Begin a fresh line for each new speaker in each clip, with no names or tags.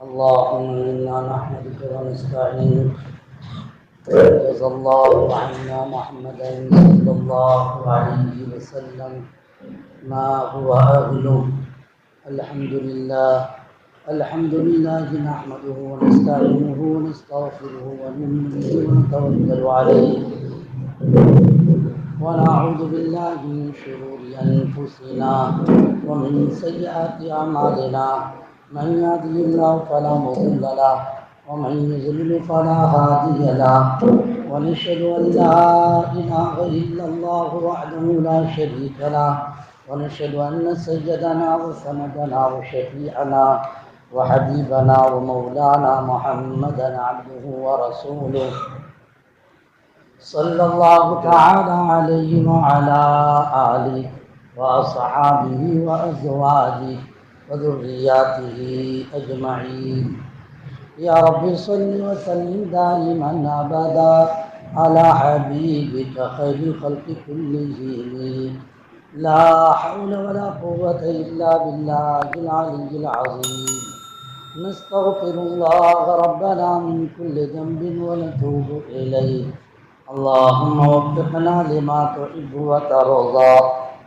اللهم إنا نحمدك ونستعينك. جزا الله عنا محمدا صلى الله عليه وسلم ما هو أهله. الحمد لله. الحمد لله نحمده ونستعينه ونستغفره ونؤمن به ونتوكل عليه ونعوذ بالله من شرور أنفسنا ومن سيئات أعمالنا. من يهده الله فلا مضل له ومن يضلل فلا هادي له. ونشهد أن لا إله إلا الله وحده لا شريك له. ونشهد أن سيدنا وسندنا وشفيعنا وحبيبنا ومولانا محمدا عبده ورسوله صلى الله تعالى عليه وعلى آله وأصحابه وأزواجه وذرياته أجمعين. يا رب صل وسلم دائما أبدا على حبيبك خير الخلق كلهم. لا حول ولا قوة إلا بالله العلي العظيم. نستغفر الله ربنا من كل ذنب ونتوب إليه. اللهم وفقنا لما تحب وترضى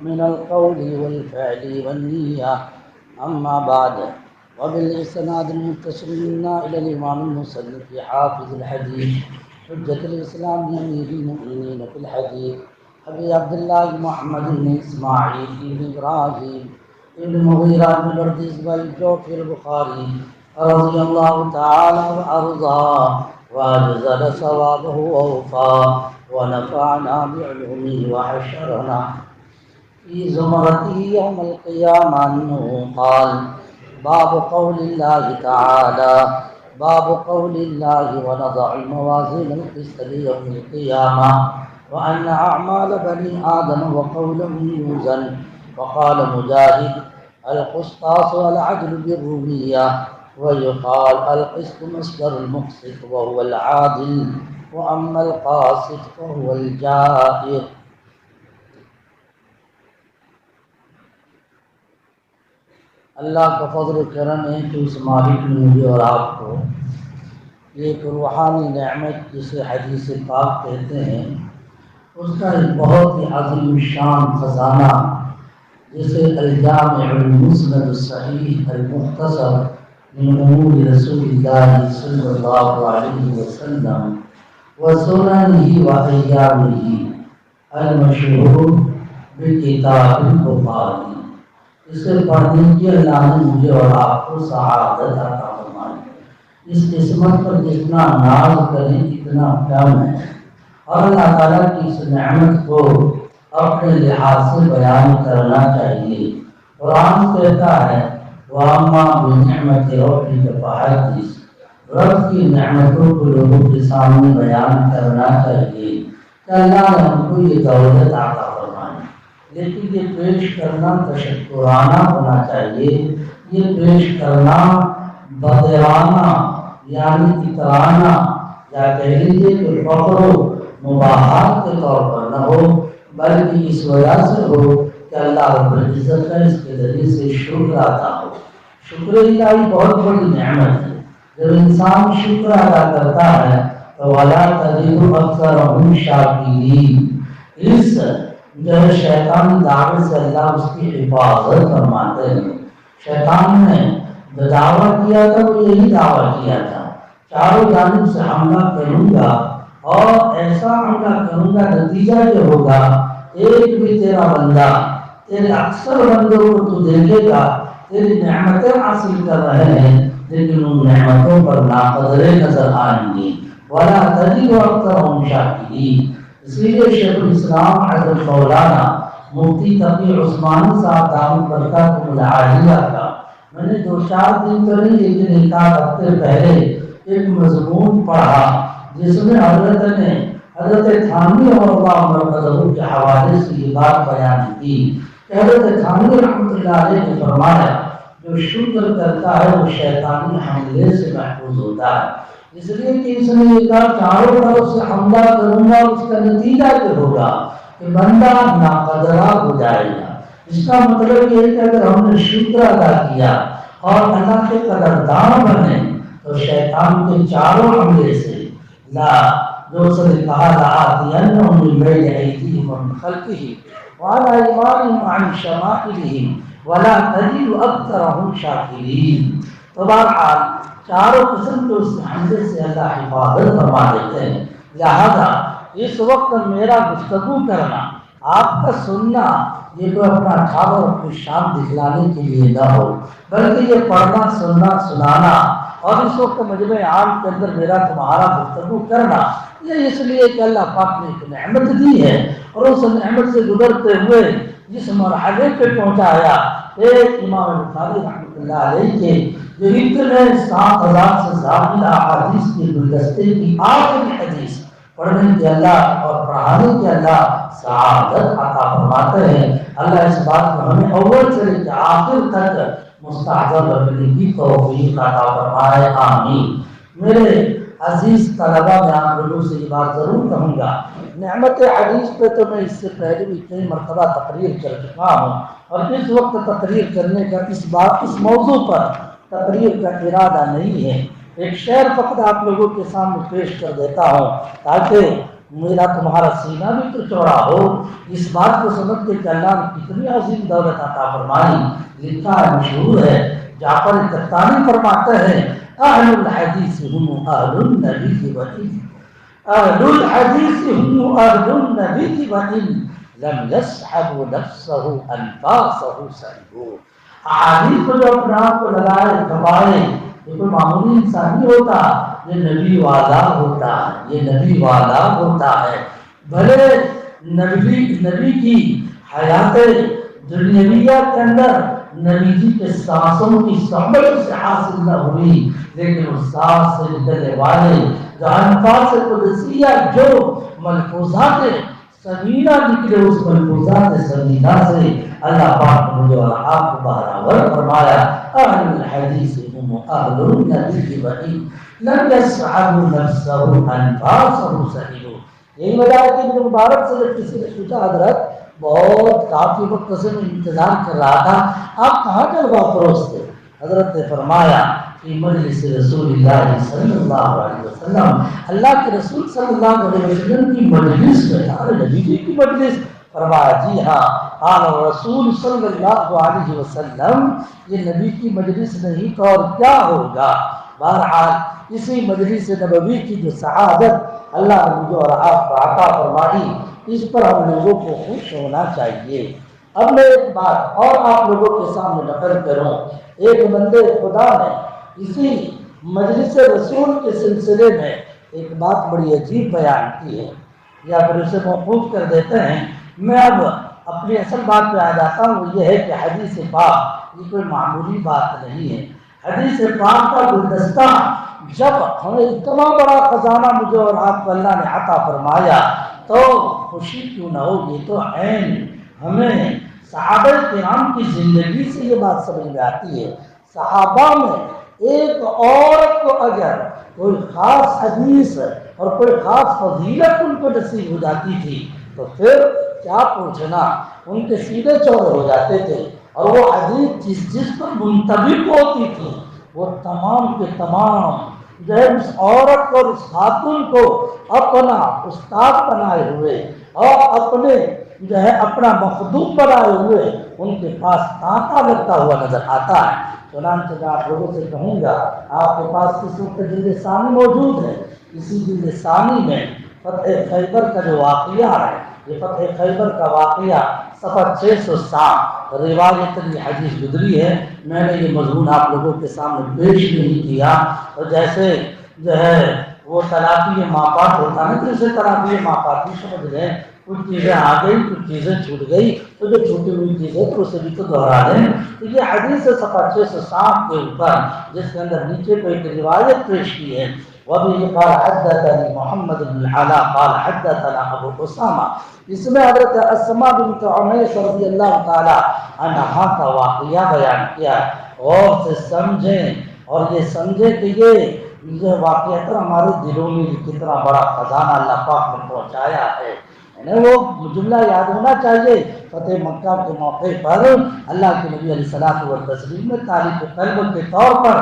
من القول والفعل والنية. أما بعد، وبالإسناد المتصل منا إلى الإمام المصنف حافظ الحديث حجة الإسلام أمير المؤمنين في الحديث أبي عبد الله محمد بن إسماعيل بن إبراهيم بن مغيرة بن برديس الجوفي البخاري رضي الله تعالى وأرضاه وأجزل ثوابه ووفاه ونفعنا بعلومه وحشرنا في زمرته يوم القيامة. أنه قال: باب قول الله تعالى ونضع الموازين القسط ليوم القيامة وأن أعمال بني آدم وقولهم يوزن. وقال مجاهد: القسطاس والعدل بالرومية. ويقال القسط مصدر المقسط وهو العادل، وأما القاسط فهو الجائر. اللہ کا فضل و کرم ہے کہ اس مالک نے مجھے اور آپ کو ایک روحانی نعمت جسے حدیث پاک کہتے ہیں اس کا ایک بہت ہی عظیم شان خزانہ جسے الجامع المسند الصحیح المختصر من امور رسول اللہ صلی اللہ علیہ وسلم وسننہ وایامہ المشہور بکتاب البخاری، اسے پڑھنے کی اللہ نے مجھے اور آپ کو سعادت عطا فرمائی۔ اس قسمت پر جتنا ناز کریں اتنا کم ہے، اور اللہ تعالیٰ کی اس نعمت کو اپنے لحاظ سے بیان کرنا چاہیے۔ قرآن کہتا ہے وَأَمَّا بِنِعْمَةِ رَبِّكَ فَحَدِّثْ، رب کی نعمتوں کو لوگوں کے سامنے بیان کرنا چاہیے کہ اللہ نے ہم کو یہ دولت عطا فرمائی، لیکن یہ پیش کرنا تشکرانہ ہونا چاہیے، یہ پیش کرنا بدیانہ یعنی اطرانہ یا کہہ لیجیے کہ فخر و مباحات کے طور پر نہ ہو، بلکہ اس وجہ سے ہو کہ اللہ رب العزت کا اس کے ذریعے سے شکر ادا ہو۔ شکر الہی بہت بڑی نعمت ہے، جب انسان شکر ادا کرتا ہے تو وَلَا تَجِدُ أَكْثَرَهُمْ شَاكِرِينَ، اس جو ہے شیطانی دعوت سے اللہ اس کی حفاظت فرماتے ہیں۔ شیطان نے جو دعویٰ کیا تھا وہ یہی دعویٰ کیا تھا، چاروں جانب سے حملہ کروں گا اور ایسا حملہ کروں گا، نتیجہ یہ ہوگا ایک بھی تیرا بندہ تیرے اکثر بندوں کو تو دیکھے گا تیری نعمتیں حاصل کر رہے ہیں لیکن ان نعمتوں پر ناقدریں نظر آئیں گی۔ وَلَا تَجِدُ أَكْثَرَهُمْ شَاكِرِينَ، اس لیے شیخ الاسلام حضرت مولانا مفتی تقی عثمانی صاحب دامت برکاتہ العالیہ کا میں نے 2-4 دن تو نہیں لیکن 1 ہفتے پہلے ایک مضمون پڑھا جس میں حضرت تھانوی اللہ مرکزہ کے حوالے سے یہ بات بیان کی کہ حضرت تھانوی رحمۃ اللہ علیہ نے فرمایا جو شکر کرتا ہے وہ شیطانی حملے سے محفوظ ہوتا ہے، اس لیے کہ اس نے یہ کہا چاروں طرف سے حملہ کروں گا، اس کا نتیجہ کیا ہوگا کہ بندہ ناقدرہ ہو جائے گا۔ اس کا مطلب یہ ہے کہ اگر ہم نے شکر ادا کیا اور اللہ کے قدردان بنے تو شیطان کے چاروں حملے سے لا جو اس نے کہا لآتینہم من بین ایدیہم ومن خلفہم وعن ایمانہم وعن شمائلہم ولا تجد اکثرہم شاکرین۔ تو بہرحال چاروں قسم کے اس حملے سے اللہ حفاظت فرما دیتے ہیں، لہذا اس وقت میرا گفتگو کرنا، آپ کا سننا، یہ کوئی اپنا ٹھاور اپنی شان دکھلانے کے لیے نہ ہو، بلکہ یہ پڑھنا سننا سنانا اور اس وقت مجمع عام کے اندر میرا تمہارا گفتگو کرنا، یہ اس لیے کہ اللہ پاک نے ایک نعمت دی ہے اور اس نعمت سے گزرتے ہوئے جس مرحلے پہ پہنچایا، ایک امام بخاری رحمۃ اللہ علیہ کے جو اتنے 7,000 سے زائد احادیث کے گلدستے کی آخری حدیث پڑھنے کے اللہ اور پڑھانے کے اللہ سعادت عطا فرماتے ہیں۔ اللہ اس بات کو ہمیں اول سے لے کے آخر تک مستحضر رکھنے کی توفیق عطا فرمائے، آمین۔ میرے عزیز طلبہ، میں آپ لوگوں سے یہ بات ضرور کہوں گا، نعمت حدیث پہ تو میں اس سے پہلے بھی کئی مرتبہ تقریر کر چکا ہوں، اور اس وقت تقریر کرنے کا اس موضوع پر تقریر کا ارادہ نہیں ہے۔ ایک شعر فقط آپ لوگوں کے سامنے پیش کر دیتا ہوں تاکہ میرا تمہارا سینہ بھی تو چوڑا ہو، اس بات کو سمجھ کے کہ اللہ نے کتنی عظیم دولت عطا فرمائی۔ لکھا ہے، مشہور ہے، جعفر قطانی فرماتے ہیں، اہل الحدیث ہم اہل النبی وإن اہل الحدیث ہم اہل النبی وإن لم يصحبوا نفسه انفاسه سلبوا۔ احادیث کو جو اپنے آپ کو لگائے دبائے، یہ کوئی معمولی انسان نہیں ہوتا، یہ نبی والا ہوتا ہے، یہ نبی والا ہوتا ہے۔ بھلے نبی کی حیات دنیاویہ کے اندر نبی جی کے سانسوں کی صحبت سے حاصل نہ ہوئی، لیکن اس سانس سے نکلنے والے جو انفاس قدسیہ، جو ملفوظات سمینہ نکلے، اس ملفوظات سمینہ سے اللہ پاک نے مجھے اور آپ کو بہراور فرمایا، اہل الحدیث ہم اہل النبی وإن لم يصحبوا نفسه انفاسه سلبوا۔ یہی وجہ ہے کہ ابن مبارک سے جب کسی نے پوچھا، حضرت بہت کافی وقت سے میں انتظار کر رہا تھا، آپ کہاں جلوہ فروز تھے؟ حضرت نے فرمایا کہ مجلس رسول اللہ صلی اللہ علیہ وسلم، اللہ کے رسول صلی اللہ علیہ وسلم کی مجلس میں، نبی جی کی مجلس۔ فرمایا جی ہاں، آن رسول صلی اللہ علیہ وسلم، یہ نبی کی مجلس نہیں تو اور کیا ہوگا؟ بہرحال اسی مجلس نبوی کی جو سعادت اللہ نے مجھے اور آپ کو عطا فرمائی، اس پر ہم لوگوں کو خوش ہونا چاہیے۔ اب میں ایک بات اور آپ لوگوں کے سامنے نقل کروں، ایک بندے خدا نے اسی مجلس رسول کے سلسلے میں ایک بات بڑی عجیب بیان کی ہے، یا پھر اسے موقوف کر دیتے ہیں۔ میں اب اپنی اصل بات پہ آ جاتا ہوں، وہ یہ ہے کہ حدیث پاک یہ کوئی معمولی بات نہیں ہے۔ حدیث پاک کا گلدستہ جب ہمیں اتنا بڑا خزانہ مجھے اور آپ کو اللہ نے عطا فرمایا تو خوشی کیوں نہ ہوگی؟ تو عین ہمیں صحابہ کرام کی زندگی سے یہ بات سمجھ میں آتی ہے۔ صحابہ میں ایک عورت کو اگر کوئی خاص حدیث اور کوئی خاص فضیلت ان کو نصیب ہو جاتی تھی تو پھر کیا پوچھنا، ان کے سینے چوڑے ہو جاتے تھے، اور وہ حدیث جس پر منطبق ہوتی تھی وہ تمام کے تمام جو ہے اس عورت کو اور اس خاتون کو اپنا استاد بنائے ہوئے اور اپنے جو ہے اپنا مخدوم بنائے ہوئے ان کے پاس تانتا لگتا ہوا نظر آتا ہے۔ چنانچہ میں آپ لوگوں سے کہوں گا، آپ کے پاس اس وقت جلد ثانی موجود ہے، اسی جلد ثانی میں فتح خیبر کا جو واقعہ ہے، یہ فتح خیبر کا واقعہ صفحہ 607 روایت یہ حدیث گزری ہے۔ میں نے یہ مضمون آپ لوگوں کے سامنے پیش نہیں کیا، اور جیسے جو ہے وہ تلافی ماپات ہوتا ہے، جیسے تلافی ماپات بھی سمجھ لیں، کچھ چیزیں آ گئی کچھ چیزیں چھوٹ گئی، تو جو چھوٹی ہوئی چیزیں تو اسے بھی تو دہرا دیں۔ تو یہ حدیث صفحہ 607 کے اوپر جس کے اندر نیچے کو ایک روایت پیش کی ہے، وَبِهِ قَالَ حَدَّثَنِي مُحَمَّدُ بْنُ الْعَلَاء قَالَ حَدَّثَنَا أَبُو أُسَامَہ۔ اس میں حضرت اسماء بنت عمیس رضی اللہ تعالی عنہا کا واقعہ بیان کیا۔ غور سے سمجھیں اور یہ سمجھیں کہ یہ واقعہ ہمارے دلوں میں کتنا بڑا خزانہ اللہ پاک نے پہنچایا ہے۔ وہ جملہ یاد ہونا چاہیے، فتح مکہ کے موقع پر اللہ کے نبی علیہ الصلوۃ والتسلیم نے تاریخ قلب کے طور پر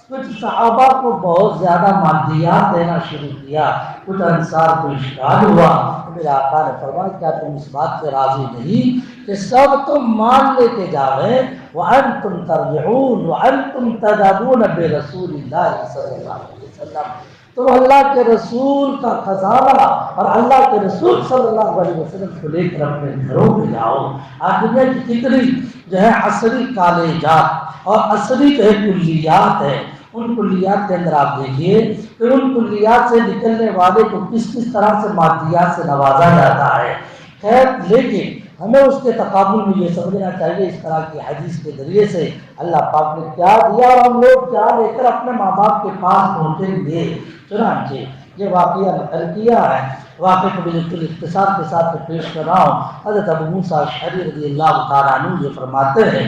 کچھ صحابہ کو بہت زیادہ مادیات دینا شروع کیا. کچھ انصار کو اشکال ہوا. میرے آقا نے فرمایا کیا تم اس بات پہ راضی نہیں کہ سب تم مان لے کے جاوے وانتم ترجعون وانتم تذهبون برسول اللہ صلی اللہ علیہ وسلم. تو اللہ کے رسول کا خزانہ اور اللہ کے رسول صلی اللہ علیہ وسلم کو لے کر اپنے گھروں میں جاؤ. آج دنیا کی کتنی جو ہے عصری کالجات اور عصری جو ہے کلیات ہے، ان کلیات کے اندر آپ دیکھیے کہ ان کلیات سے نکلنے والے کو کس کس طرح سے مادیات سے نوازا جاتا ہے. خیر لیکن ہمیں اس کے تقابل میں یہ سمجھنا چاہیے اس طرح کی حدیث کے ذریعے سے اللہ پاک نے کیا دیا اور ہم لوگ کیا لے کر اپنے ماں باپ کے پاس پہنچیں گے. چنانچہ یہ واقعہ نقل کیا ہے. واقعے کو بالکل اختصار کے ساتھ پیش کر رہا ہوں. حضرت ابو موسیٰ اشعری رضی اللہ تعالیٰ عنہ یہ فرماتے ہیں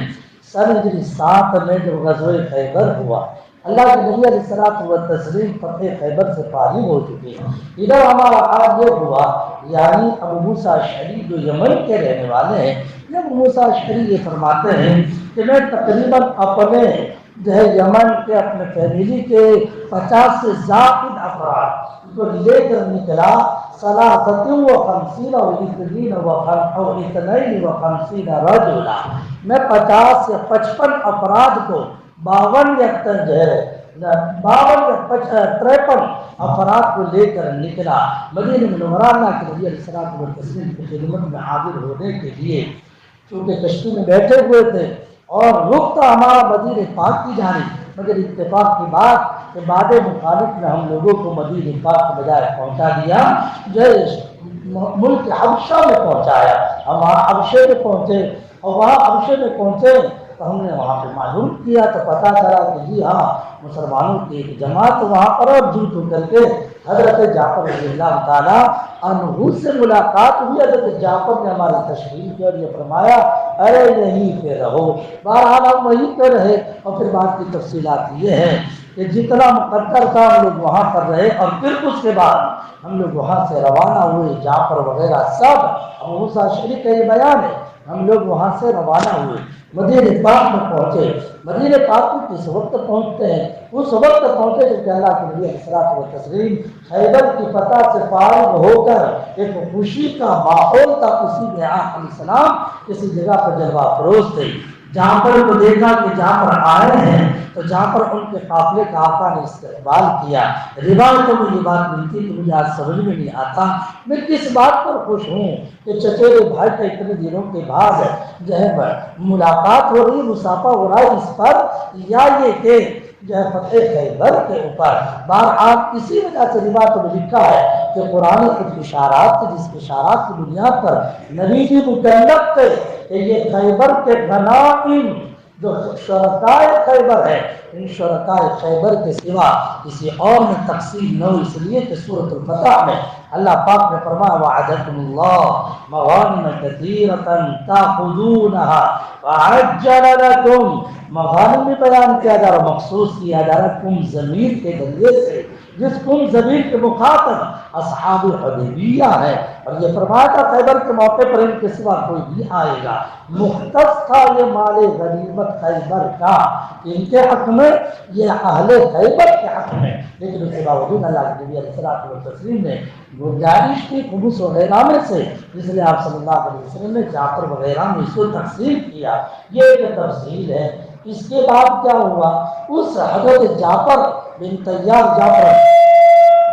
سن ہجری 7 میں جب غزوہ خیبر ہوا، اللہ کے نبی علیہ الصلوۃ والتسلیم فتح خیبر سے فارغ ہو چکے ہیں. ادھر ہمارا حال یہ ہوا، یعنی ابو موسیٰ اشعری جو یمن کے رہنے والے ہیں، ابو موسیٰ اشعری یہ فرماتے ہیں کہ میں تقریباً اپنے جو ہے یمن کے اپنے فیملی کے 50 سے زائد افراد کو لے کر نکلا. 53 و 52 رجلا. میں 50 یا 55 افراد کو 52 یا 53 افراد کو لے کر نکلا مدینہ منورہ اللہ کے نبی علیہ الصلوۃ والتسلیم کی خدمت میں حاضر ہونے کے لیے. چونکہ کشتی میں بیٹھے ہوئے تھے اور رخ تھا ہمارا مدینہ پاک کی جانب، مگر اتفاق کی بات کہ بعد مخالف نے ہم لوگوں کو مدینہ پاک کے بجائے پہنچا دیا جو ملک حبشہ میں پہنچایا. ہم وہاں حبشے میں پہنچے اور وہاں حبشے میں پہنچے تو ہم نے وہاں پہ معلوم کیا تو پتہ چلا کہ جی ہاں مسلمانوں کی ایک جماعت وہاں پر اور جھوٹ کر کے حضرت جعفر رضی اللہ تعالیٰ عنہ سے ملاقات ہوئی. حضرت جعفر نے ہماری تشریح کی اور یہ فرمایا ارے یہیں پہ رہو. بہرحال ہم وہیں پہ رہے اور پھر بات کی تفصیلات یہ ہے کہ جتنا مقدر تھا ہم لوگ وہاں پر رہے اور پھر اس کے بعد ہم لوگ وہاں سے روانہ ہوئے. جعفر وغیرہ سب ابو موسیٰ اشعری کا یہ بیان ہے. ہم لوگ وہاں سے روانہ ہوئے، مدینہ پاک میں پہنچے. مدینہ پاک میں کس وقت پہنچتے ہیں؟ اس وقت پہنچے جب کہ اللہ کے نبی علیہ الصلوۃ والتسلیم خیبر کی فتح سے فارغ ہو کر ایک خوشی کا ماحول تھا. اسی میں آپ علیہ السلام کسی جگہ پر جلوہ افروز تھے. جعفر کو دیکھا کہ جعفر آئے ہیں تو جعفر ان کے قافلے کا آقا نے استقبال کیا. روایتوں میں یہ بات ملتی کہ مجھے آج سمجھ میں نہیں آتا میں کس بات پر خوش ہوں کہ چچیرے بھائی کا اتنے دنوں کے بعد جو ہے ملاقات ہو رہی، مسافہ ہو رہا ہے اس پر، یا یہ کہ جو ہے فتح خیبر کے اوپر. بہرحال اسی وجہ سے روایتوں میں لکھا ہے کہ قرآن کچھ اشارات تھے جس اشارات کی بنیاد پر نبی بھی مکلف تھے کہ یہ خیبر کے غنائم جو شرکائے خیبر ہے، ان شرکائے خیبر کے سوا کسی اور میں تقسیم نہ ہو. اس لیے کہ سورۃ الفتح میں اللہ پاک نے فرمایا وعدکم اللہ مغانم کثیرۃ تاخذونها وعجل لکم. مغانم بھی بیان کیا جا رہا، مخصوص کیا جا رہا کم ضمیر کے ذریعے سے، جس کم ضمیر کے مخاطب اصحاب حدیبیہ ہے. اور یہ فرمایا تھا خیبر کے موقع پر ان کے سوا کوئی بھی آئے گا. مختص تھا یہ مال غنیمت خیبر کا ان کے حق میں، یہ اہل خیبر کے حق میں. لیکن اس کے باوجود اللہ کے نبی علیہ الصلوۃ والتسلیم نے گنجائش کی خمس وغیرہ میں سے، اس لیے آپ صلی اللہ علیہ وسلم نے جعفر وغیرہ میں اس کو تقسیم کیا. یہ ایک تفصیل ہے. اس کے بعد کیا ہوا؟ اس حضرت جعفر بن طیار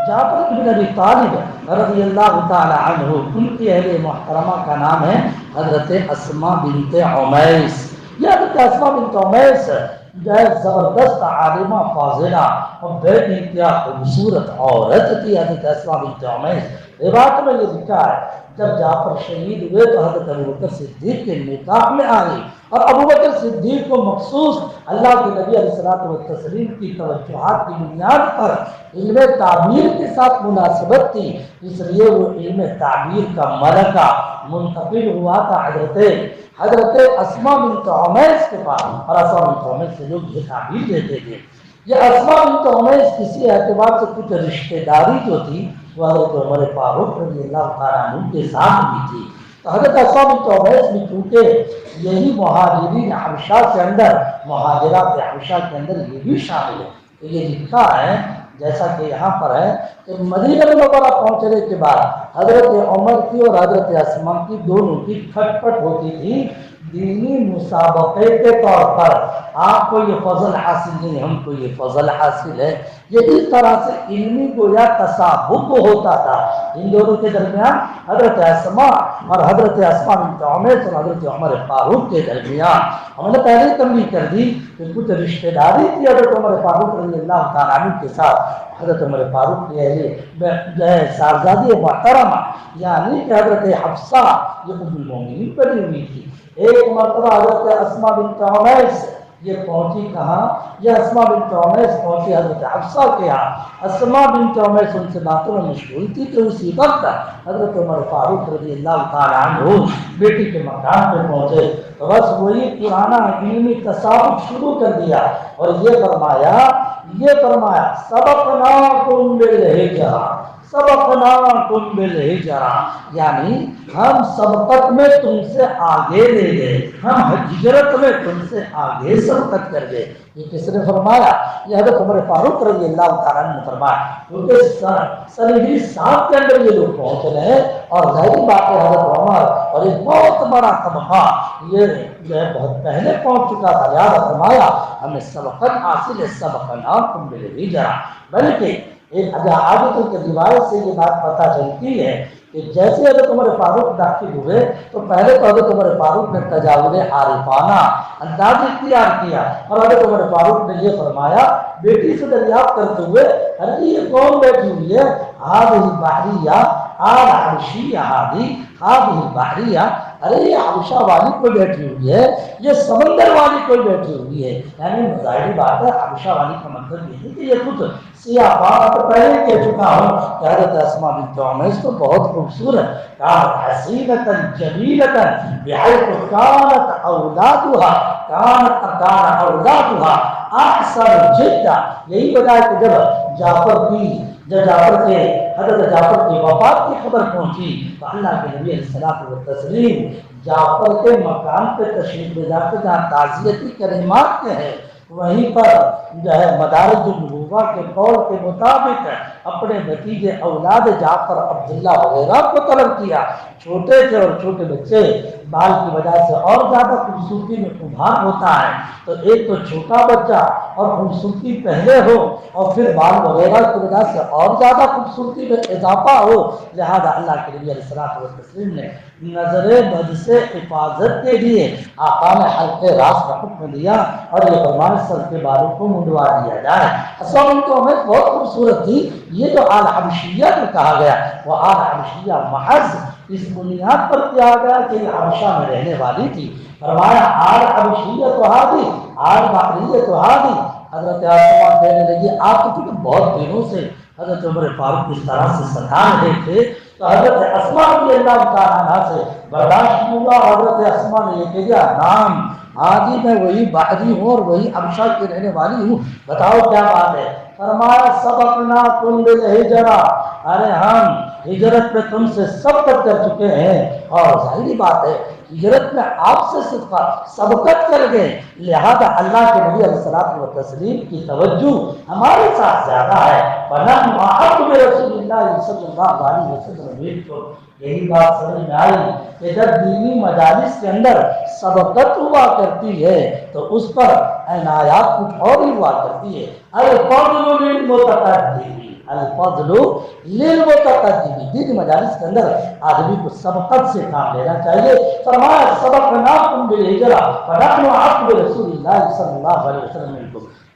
جعفر بن ابی طالب رضی اللہ تعالی عنہ، ان کی اہل محترمہ کا نام ہے حضرت اسماء بنت عمیس. یہ حضرت اسماء بنت عمیس جو ہے زبردست عالمہ فاضلہ اور بے انتہا خوبصورت عورت تھی. حضرت اسماء بنت عمیس روایت میں یہ لکھا ہے جب جعفر شہید ہوئے تو حضرت ابوبکر صدیق کے نکاح میں آئی اور ابوبکر صدیق کو مخصوص اللہ کے نبی علیہ الصلوۃ والتسلیم کی توجہات کی بنیاد پر علم تعبیر کے ساتھ مناسبت تھی، اس لیے وہ علم تعبیر کا ملکہ منتقل ہوا تھا حضرت اسماء بنت عمیس کے پاس. اور اسماء بنت عمیس سے لوگ یہ تعبیر دیتے تھے. یہ اسماء بنت عمیس کسی اعتبار سے کچھ رشتہ داری جو تھی وہ حضرت عمر فاروق رضی اللہ تعالیٰ عنہ کے ساتھ بھی تھی. تو حضرت اسما بنت عمیس بھی چونکہ یہی مہاجرین حبشہ کے اندر، مہاجرات حبشہ کے اندر یہ بھی شامل ہے، تو یہ لکھا ہے جیسا کہ یہاں پر ہے کہ مدینہ منورہ پہنچنے کے بعد حضرت عمر کی اور حضرت اسما کی دونوں کی کھٹ پٹ ہوتی تھی دینی مسابقے کے طور پر، آپ کو یہ فضل حاصل نہیں، ہم کو یہ فضل حاصل ہے، یہ اس طرح سے علمی گویا تسابق ہوتا تھا ان دونوں کے درمیان، حضرت اسما اور حضرت اسما بنت عمیس اور حضرت عمر فاروق کے درمیان۔ ہم نے پہلے ہی تنبیہ کر دی کہ کچھ رشتہ داری تھی حضرت عمر فاروق رضی اللہ تعالیٰ عنہ کے ساتھ، حضرت عمر فاروق کی جو ہے صاحبزادی محترمہ یعنی کہ حضرت حفصہ یہ ام المومنین بنی ہوئی تھی۔ ایک مرتبہ حضرت اسما بنت عمیس یہ پہنچی کہاں؟ یہ اسما بنت عمیس پہنچی حضرت حفصہ کے یہاں۔ اسما بنت عمیس ان سے باتوں میں مشغول تھی کہ اسی وقت حضرت عمر فاروق رضی اللہ تعالیٰ عنہ بیٹی کے مکان پہ پہنچے، تو بس وہی پرانا علمی تسابق شروع کر دیا اور یہ فرمایا سبقناکم بالہجرہ، سبقناکم بالہجرہ، یعنی ہم سبقت میں تم سے آگے لے گئے، ہم ہجرت میں تم سے آگے سبقت کر گئے۔ یہ کس نے فرمایا؟ یہ حضرت عمر فاروق رضی اللہ تعالیٰ نے فرمایا، کیونکہ سن ہجری 7 کے اندر یہ لوگ پہنچ رہے ہیں اور ظاہری بات ہے حضرت عمر اور ایک بہت بڑا طبقہ یہ جو ہے بہت پہلے پہنچ چکا تھا، لہٰذا فرمایا ہمیں سبقت حاصل ہے، سبقناکم بالہجرہ۔ بلکہ ایک آگے کی روایت سے یہ بات پتہ چلتی ہے کہ جیسے حضرت عمر فاروق داخل ہوئے تو پہلے تو حضرت عمر فاروق نے تجاوز عارفانہ انداز اختیار کیا اور حضرت عمر فاروق نے یہ فرمایا بیٹی سے دریافت کرتے ہوئے، ارے یہ کون بیٹھی ہوئی ہے؟ ہذہ بحریہ آل حبشیہ، ہذہ بحریہ، ارے یہ حبشہ والی کوئی بیٹھی ہوئی ہے، یہ سمندر والی کوئی بیٹھی ہوئی ہے۔ یعنی ظاہری بات ہے حبشہ والی کا مطلب یہ ہے کہ یہ کچھ سیاہ بات تو پہلے کہہ چکا ہوں کہ حضرت اسما بنت عمیس تو بہت خوبصورت، کانت حسینۃ جمیلۃ بحیث کانت اولادها احسن جدا۔ یہی وجہ ہے کہ جب جعفر کے حضرت جعفر کی وفات کی خبر پہنچی تو اللہ کے نبی علیہ الصلوۃ والتسلیم جعفر کے مقام پہ تشریف لے جاتے جہاں تعزیتی کلمات کے ہیں، وہیں پر جو ہے مدارج النبوہ کے قول کے مطابق اپنے بھتیجے اولاد جعفر عبداللہ وغیرہ کو طلب کیا۔ چھوٹے تھے اور چھوٹے بچے بال کی وجہ سے اور زیادہ خوبصورتی میں ابھار ہوتا ہے، تو ایک تو چھوٹا بچہ اور خوبصورتی پہلے ہو اور پھر بال وغیرہ کی وجہ سے اور زیادہ خوبصورتی میں اضافہ ہو، لہذا اللہ کے نبی علیہ الصلوۃ والتسلیم نے نظر بد سے حفاظت کے لیے آقا نے حلق راس کا حکم دیا اور یہ فرمان سر کے بالوں کو منڈوا دیا جائے۔ اسما بنت عمیس بہت خوبصورت تھی۔ یہ جو آل حبشیہ میں کہا گیا وہ آل حبشیہ محض اس بنیاد پر کیا گیا کہ یہ حبشہ میں رہنے والی تھی۔ فرمایا آل حبشیہ تو ہادی، آل بحریہ تو ہادی۔ حضرت اسما کہنے لگی آپ تو بہت دنوں سے حضرت عمر فاروق اس طرح سے ستا رہے تھے، تو حضرت اسما رضی اللہ تعالیٰ عنہ سے برداشت نہیں ہوا۔ حضرت اسما نے یہ کہہ دیا نام آجی میں وہی بحری ہوں اور وہی حبشہ کی رہنے والی ہوں، بتاؤ کیا بات ہے؟ فرمایا سبقناکم بالہجرہ، ارے ہم ہجرت میں تم سے سبقت کر چکے ہیں، اور ظاہری بات ہے ہجرت میں آپ سے سبقت کر گئے، لہذا اللہ کے نبی علیہ الصلوۃ والتسلیم کی توجہ ہمارے ساتھ زیادہ ہے۔ فَنَحْنُ أَحَقُّ بِرَسُولِ اللَّهِ صلی اللہ علیہ وسلم۔ یہی بات سمجھ میں آئی کہ جب دینی مجالس کے اندر سبقت ہوا کرتی ہے تو اس پر عنایات کچھ اور ہی ہوا کرتی ہے۔ الفضل للمتقدم، الفضل للمتقدم۔ دینی مجالس کے اندر آدمی کو سبقت سے کام لینا چاہیے۔ فرمایا سبقناکم بالہجرہ فنحن أحق برسول اللہ صلی اللہ علیہ وسلم۔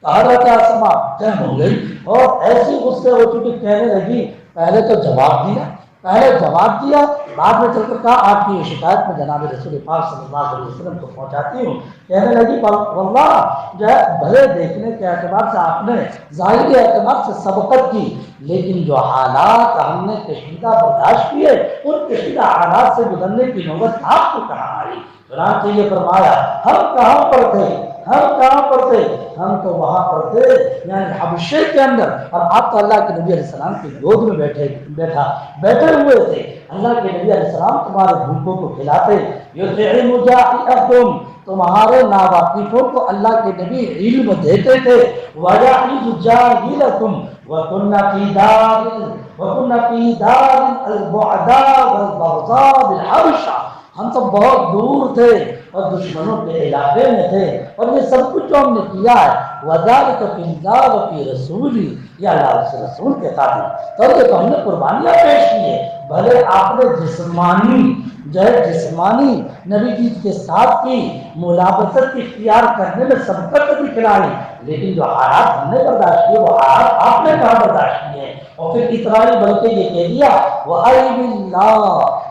حضرت اسما قائم ہو گئی اور ایسی غصے ہو چکی کہنے لگی پہلے تو جواب دیا، بعد میں چل کر کہا آپ کی یہ شکایت میں جناب رسول پاک صلی اللہ علیہ وسلم کو پہنچاتی ہوں۔ کہنے لگی واللہ جو ہے بھلے دیکھنے کے اعتبار سے آپ نے ظاہری اعتبار سے سبقت کی، لیکن جو حالات ہم نے کشیدہ برداشت کیے ان کشیدہ حالات سے گزرنے کی نوبت آپ کو کہاں آئی؟ چنانچہ یہ فرمایا ہم کہاں پر تھے ہم کہاں پر تھے؟ ہم تو وہاں پر تھے یعنی حبشے کے اندر، اور آپ تو اللہ کے نبی علیہ السلام کی گود میں بیٹھے ہوئے تھے۔ اللہ کے نبی علیہ السلام تمہارے بھوکوں کو کھلاتے، یطعم جائعکم، تمہارے ناواقفوں کو اللہ کے نبی علم دیتے تھے، وَيَعِظُ جَاهِلَكُمْ وَكُنَّ فِي دَارٍ الْبُعْدَاءِ وَالْبَغْضَاءِ بِالْحَبَشَةِ، ہم تو بہت دور تھے اور دشمنوں کے علاقے میں تھے، اور یہ سب کچھ جو ہم نے کیا ہے وَذَلِكَ فِي اللَّهِ وَفِي رَسُولِهِ، یہ اللہ سے رسول کے خاطر، تو یہ تو ہم نے قربانیاں پیش کی ہیں۔ بھلے آپ نے جسمانی نبی جی کے ساتھ کی ملابست اختیار کرنے میں سبقت دکھلائی، لیکن جو حالات ہم نے برداشت کیے وہ حالات آپ نے کہاں برداشت کیے؟ اور پھر اتنا ہی بلکہ یہ کہہ دیا وَأَيْمِ اللَّهِ،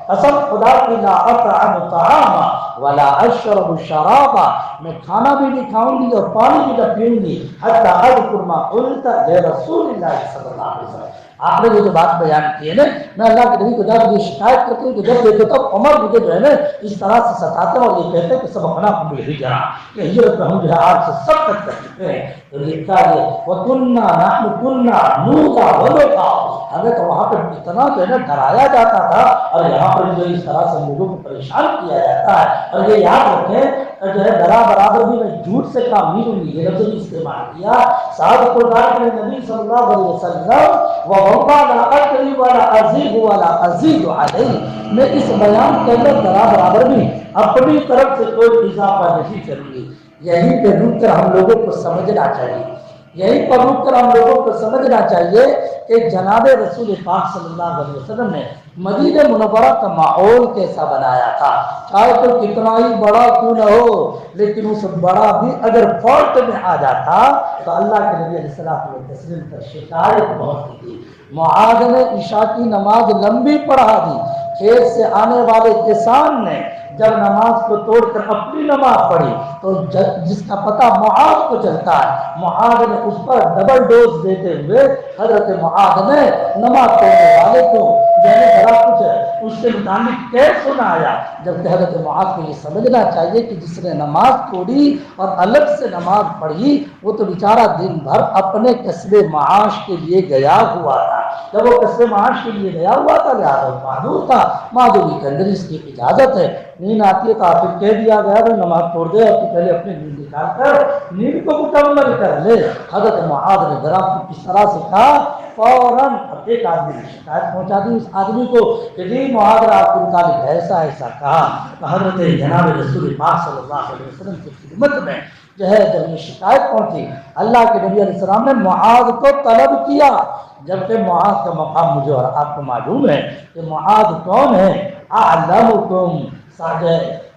قسم خدا کی لا اطعم طعاما ولا اشرب شرابا، میں کھانا بھی نہیں کھاؤں گی اور پانی بھی نہ پیوں گی حتی اذکر ما قلت لرسول اللہ صلی اللہ علیہ وسلم۔ آپ نے یہ جو بات بیان کی ہے نا، میں اللہ کے نبی کو جا کے یہ شکایت کرتی ہوں کہ جب دیکھو تب عمر مجھے جو ہے نا اس طرح سے ستاتے ہیں اور یہ کہتے ہیں کہ سبقناکم بالہجرہ، کہ ہجرت میں ہم جو ہے آپ سے سبقت کر چکے ہیں۔ تو لکھا ہے وَكُنَّا نَحْنُ كُنَّا نُوذَى وَنُقَعُ، ہمیں تو وہاں پہ اتنا جو ہے نا ڈرایا جاتا تھا، اور یہاں پر جو اس طرح سے لوگوں کو پریشان کیا جاتا ہے۔ اور یہ یاد رکھیں جو ہے ذرا برابر بھی میں جھوٹ سے کام نہیں لوں گی، یہ لفظ استعمال کیا صاحب قرآن میں نبی صلی اللہ علیہ وسلم وَوَمَا لَا أَدْرِي وَلَا أَزِيدُ وَلَا أَزِيدُ عَلَيْهِ، میں اس بیان کے اندر ذرا برابر بھی اپنی طرف سے کوئی اضافہ نہیں کروں گی۔ یہیں پہ رک کر ہم لوگوں کو سمجھنا چاہیے، یہیں پر رک کر ہم لوگوں کو سمجھنا چاہیے کہ جناب رسول پاک صلی اللہ علیہ وسلم نے مدینہ منورہ کا ماحول کیسا بنایا تھا۔ چاہے تو کتنا ہی بڑا کیوں نہ ہو، لیکن اس بڑا بھی اگر فالٹ میں آ جاتا تو اللہ کے نبی علیہ السلام نے تسلیم پر شکایت پہنچتی تھی۔ معاذ نے عشاء کی نماز لمبی پڑھا دی، کھیت سے آنے والے کسان نے جب نماز کو توڑ کر اپنی نماز پڑھی تو جس کا پتہ معاذ کو چلتا ہے، معاذ نے اس پر ڈبل ڈوز دیتے ہوئے حضرت معاذ نے نماز پڑھنے والے کو ذرا کچھ اس کے متعلق کیسے سنایا، جبکہ حضرت معاذ کو یہ سمجھنا چاہیے کہ جس نے نماز توڑی اور الگ سے نماز پڑھی وہ تو بیچارہ دن بھر اپنے کسب معاش کے لیے گیا ہوا تھا۔ جب وہ کسب معاش کے لیے گیا ہوا تھا لہٰذا معذور تھا، معذوری کے اندر اس کی اجازت ہے۔ نیند آتی ہے تو آپ کہہ دیا گیا تو نماز توڑ دے اور پہلے اپنی نیند نکال کر نیند کو مکمل کر لے۔ حضرت معاذ نے ذرا کس طرح سے کہا فوراً ایک آدمی نے شکایت پہنچا دی اس آدمی کو کہ جی معاذ آپ کے مطابق ایسا کہا، تو حضرت جناب رسول پاک صلی اللہ علیہ وسلم کی خدمت میں جو ہے جب یہ شکایت پہنچی، اللہ کے نبی علیہ السلام نے معاذ کو طلب کیا، جبکہ معاذ کا مقام مجھے اور آپ کو معلوم ہے کہ معاذ کون ہے؟ اعلمکم،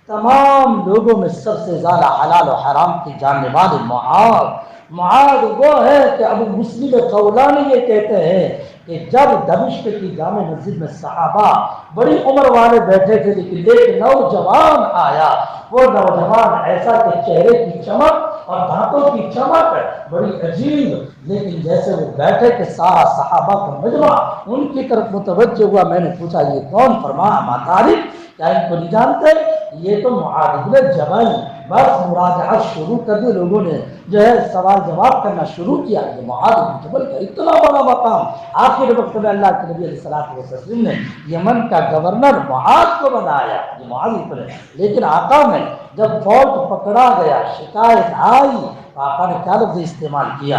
تمام لوگوں میں سب سے زیادہ حلال و حرام کی جاننے والے معاذ وہ ہے کہ ابو مسلم قولانی یہ کہتے ہیں کہ جب دمشق کی جامع مسجد میں صحابہ بڑی عمر والے بیٹھے تھے لیکن ایک نوجوان آیا، وہ نوجوان ایسا کہ چہرے کی چمک اور دانتوں کی چمک بڑی عجیب، لیکن جیسے وہ بیٹھے کہ سارا صحابہ کا مجمع ان کی طرف متوجہ ہوا۔ میں نے پوچھا یہ کون؟ فرمایا ما تعرف، کیا ان کو نہیں جانتے؟ یہ تو معاذ بن جبل۔ بس مراجعت شروع کر دی، لوگوں نے جو ہے سوال جواب کرنا شروع کیا کہ معاذ بن جبل کا اتنا بڑا مقام۔ آخر وقت میں اللہ کے نبی علیہ السلام نے یمن کا گورنر معاذ کو بنایا، یہ معاذ پر ہے، لیکن آقا میں جب فالٹ پکڑا گیا، شکایت آئی، آقا نے کیا لفظ استعمال کیا؟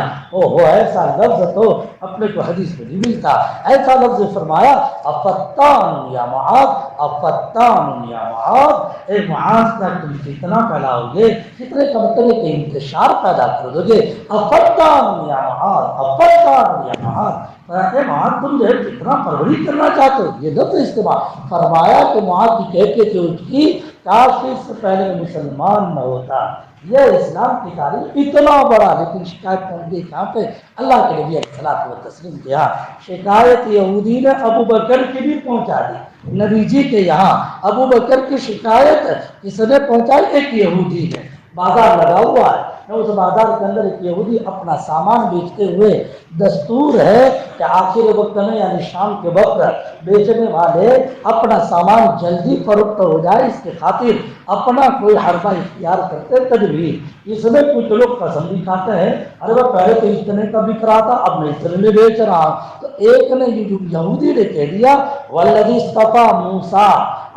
ایسا لفظ تو اپنے کو حدیث میں نہیں ملتا، ایسا لفظ فرمایا افتان یا معاذ، افتان یا معاذ، اے معاذ کا تم کتنا پھیلاؤ گے، کتنے کا مطلب ہے کہ انتشار پیدا کر دو گے، افتان یا معاذ، افتان یا معاذ، اے معاذ تم جو ہے کتنا پروری کرنا چاہتے ہو، یہ لفظ استعمال فرمایا کہ معاذ کی کیفیت اٹھ کی، کاش اس سے پہلے میں مسلمان نہ ہوتا۔ یہ اسلام کی تاریخ اتنا بڑا، لیکن شکایت پہنچ گئی کہاں پہ؟ اللہ کے نبی علیہ الصلوۃ والتسلیم کے یہاں۔ شکایت یہودی نے ابو بکر کی بھی پہنچا دی، نبی جی کے یہاں ابو بکر کی شکایت کس نے پہنچائی؟ ایک یہودی نے، بازار لگا ہوا ہے، اس بازار کے اندر ایک یہودی اپنا سامان بیچتے ہوئے دستور ہے کہ آخر وقت میں یعنی شام کے وقت بیچنے والے اپنا سامان جلدی فروخت ہو جائے اس کی خاطر اپنا کوئی حربہ اختیار کرتے تدبیر۔ اس میں کچھ لوگ قسم بھی کھاتے ہیں ارے وہ پہلے تو اتنے کا بک رہا تھا اب میں اتنے میں بیچ رہا ہوں۔ تو ایک نے یہودی نے کہہ دیا والذی اصطفیٰ موسیٰ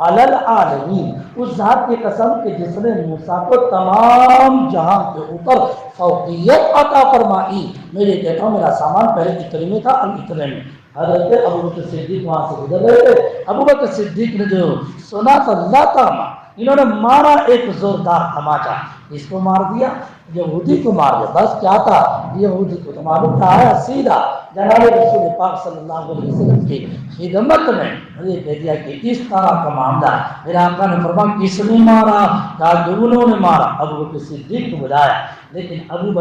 علی العالمین، اس ذات کی قسم کہ جس نے موسیٰ کو تمام جہاں کے اوپر فوقیت عطا فرمائی، میں یہ کہتا ہوں میرا سامان پہلے اتنے میں تھا اب اتنے میں۔ حضرت ابوبکر صدیق وہاں سے گزر رہے تھے، ابوبکر صدیق نے جو سنا تو اللہ تعالیٰ انہوں نے مارا ایک زوردار تماچا، اس کو مار دیا یہودی کو مار دیا۔ بس کیا تھا یہودی کو تو معلوم تھا ہے سیدھا جناب رسول پاک صلی اللہ علیہ وسلم کی خدمت میں یہ کہہ دیا کہ اس طرح کا معاملہ میرے آقا نے فرمایا کس نے مارا؟ کہا کہ انہوں نے مارا۔ ابوبکر صدیق کو بلایا، لیکن ابو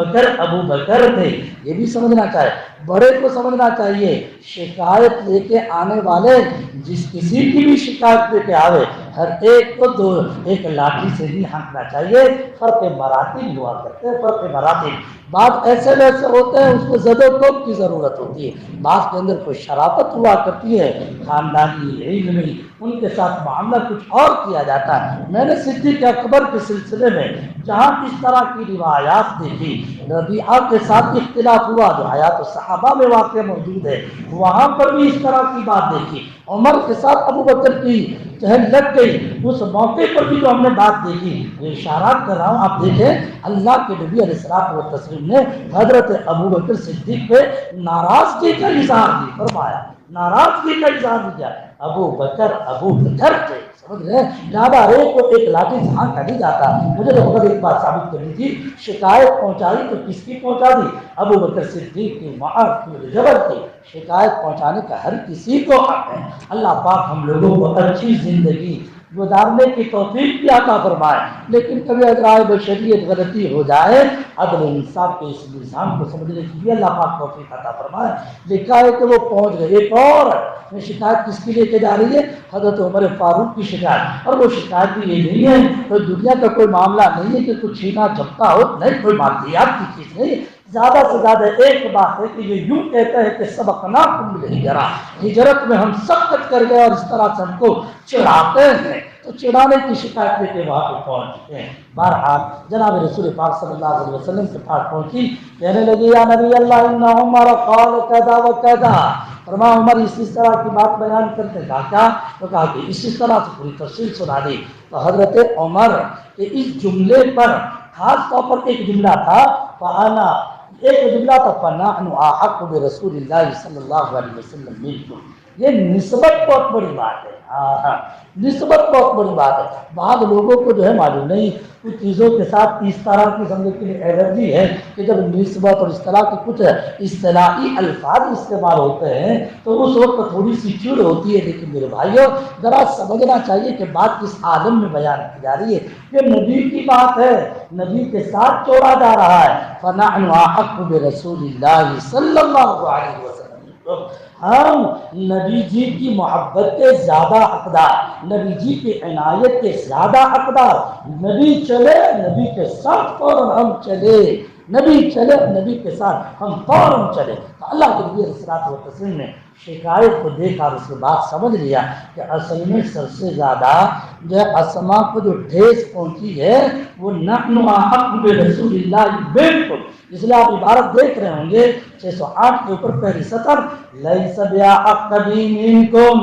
بکر تھے، یہ بھی سمجھنا چاہیے، بڑے کو سمجھنا چاہیے شکایت لے کے آنے والے جس کسی کی بھی شکایت لے کے آوے ہر ایک کو ایک لاٹھی سے بھی ہانکنا چاہیے۔ فرق مراتب ہوا کرتے ہیں، فرق مراتب بات ایسے ویسے ہوتے ہیں، اس کو زد و کوب کی ضرورت ہوتی ہے، بات کے اندر کوئی شرافت ہوا کرتی ہے، خاندانی علمی ان کے ساتھ معاملہ کچھ اور کیا جاتا ہے۔ میں نے صدیق اکبر کے سلسلے میں جہاں اس طرح کی روایات دیکھی، ربیعہ کے ساتھ اختلاف ہوا جو حیات الصحابہ میں واقع موجود ہے، وہاں پر بھی اس طرح کی بات دیکھی، عمر کے ساتھ ابو بکر کی چہل لگ گئی، اس موقع پر بھی جو ہم نے بات دیکھی، یہ اشارات کر رہا ہوں آپ دیکھیں اللہ کے نبی علیہ السلام و تسلیم نے حضرت ابو بکر صدیق پہ ناراضگی کا اظہار بھی فرمایا، ناراضگی کا اظہار بھی کیا۔ ابو بکر تھے، سمجھ رہے ہیں، زیادہ ایک کو ایک لاٹھی سے ہانکا نہیں جاتا۔ مجھے تو فقط ایک بات ثابت کرنی تھی، شکایت پہنچائی تو کس کی پہنچا دی؟ ابو بکر صدیق کی معاذ کی جبر کی شکایت پہنچانے کا ہر کسی کو حق ہے۔ اللہ پاک ہم لوگوں کو اچھی زندگی گزارنے کی توفیق بھی عطا فرمائے، لیکن کبھی اگر بشریت غلطی ہو جائے عدل انصاف کے اس نظام کو سمجھنے کی بھی اللہ پاک توفیق عطا فرمائے۔ لکھا ہے کہ وہ پہنچ گئے، ایک اور میں شکایت کس کی لے کے جا رہی ہے؟ حضرت عمر فاروق کی شکایت، اور وہ شکایت بھی یہ نہیں ہے تو دنیا کا کوئی معاملہ نہیں ہے کہ کچھ چھینا جھپٹا ہو، نہیں، کوئی مادیات کی چیز نہیں، زیادہ سے زیادہ ایک بات ہے کہ یہ یوں کہتا ہے کہ سبقناکم بالہجرہ، ہجرت میں ہم سبقت کر گئے اور اس طرح سے ہم کو چڑھاتے ہیں، تو چڑھانے کی شکایت لے کے وہاں پہ پہنچ چکے ہیں۔ بہرحال جناب رسول پاک صلی اللہ علیہ وسلم کے پاس پہنچی، کہنے لگی یا نبی اللہ ان عمر قال کذا و کذا، فرمایا عمر اس طرح کی بات بیان کرتے، کہا تو کہا کہ اس طرح سے پوری تفصیل سنا دی۔ تو حضرت عمر کے اس جملے پر خاص طور پر ایک جملہ تھا، فانا ایک جملہ تھا فنحن احق برسول اللہ صلی اللہ علیہ وسلم منکم، یہ نسبت بہت بڑی بات ہے، نسبت بہت بڑی بات ہے۔ بعض لوگوں کو جو ہے معلوم نہیں کچھ چیزوں کے ساتھ اس طرح کی سمجھنے کے لیے الرجی ہے کہ جب نسبت اور اس طرح کے کچھ اصطلاحی الفاظ استعمال ہوتے ہیں تو اس وقت تھوڑی سی چڑ ہوتی ہے، لیکن میرے بھائیوں ذرا سمجھنا چاہیے کہ بات کس عالم میں بیان کی جا رہی ہے، یہ نبی کی بات ہے، نبی کے ساتھ جوڑا جا رہا ہے۔ فنحن احق برسول اللہ صلی اللہ علیہ وسلم، ہم نبی جی کی محبت کے زیادہ حقدار، نبی جی کی عنایت کے زیادہ حقدار، نبی چلے نبی کے ساتھ فوراً ہم چلے، نبی چلے نبی کے ساتھ ہم فوراً چلے۔ تو اللہ کے نبی علیہ الصلوۃ والتسلیم نے شکایت کو دیکھا اور اس کے بعد سمجھ لیا کہ اصل میں سب سے زیادہ جو اسما کو جو ٹھیس پہنچی ہے وہ نحن احق برسول اللہ بالکل، اس لیے آپ عبارت دیکھ رہے ہوں گے 608 کے اوپر پہلی سطر، لیس باحق بی منکم،